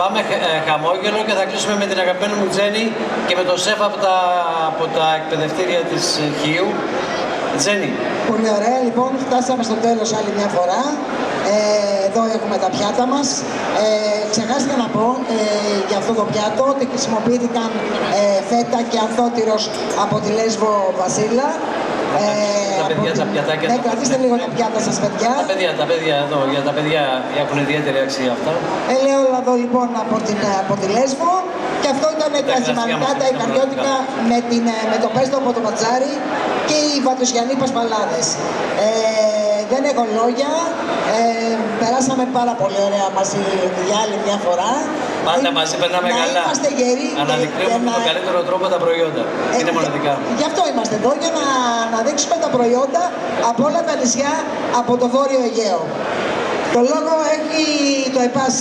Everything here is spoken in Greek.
Πάμε χαμόγελο και θα κλείσουμε με την αγαπημένη μου Τζέννη και με τον σεφ από τα εκπαιδευτήρια της Χίου. Τζέννη. Πολύ ωραία, λοιπόν, φτάσαμε στο τέλος άλλη μια φορά. Εδώ έχουμε τα πιάτα μας. Ξεχάστηκα να πω για αυτό το πιάτο ότι χρησιμοποιήθηκαν φέτα και ανθότυρος από τη Λέσβο Βασίλα. Τα πιατάκια. Ναι, κρατήστε λίγο τα πιάτα σας, παιδιά. Τα παιδιά εδώ, για τα παιδιά έχουν ιδιαίτερη αξία αυτά. Ελαιόλαδο εδώ λοιπόν από τη Λέσβο. Και αυτό ήταν τα ζυμανικά, τα ικαριώτικα με το πέστο από το πατζάρι και οι βατοσιανοί πασπαλάδες. Δεν έχω λόγια. Περάσαμε πάρα πολύ ωραία μαζί για άλλη μια φορά. Πάντα μαζί περνάμε καλά. Είμαστε γεροί. Αναδεικνύουμε με τον καλύτερο τρόπο τα προϊόντα. Είναι μοναδικά. Γι' αυτό είμαστε εδώ, για να δείξουμε τα προϊόντα από όλα τα νησιά από το Βόρειο Αιγαίο. Το λόγο έχει το ΕΠΑΣ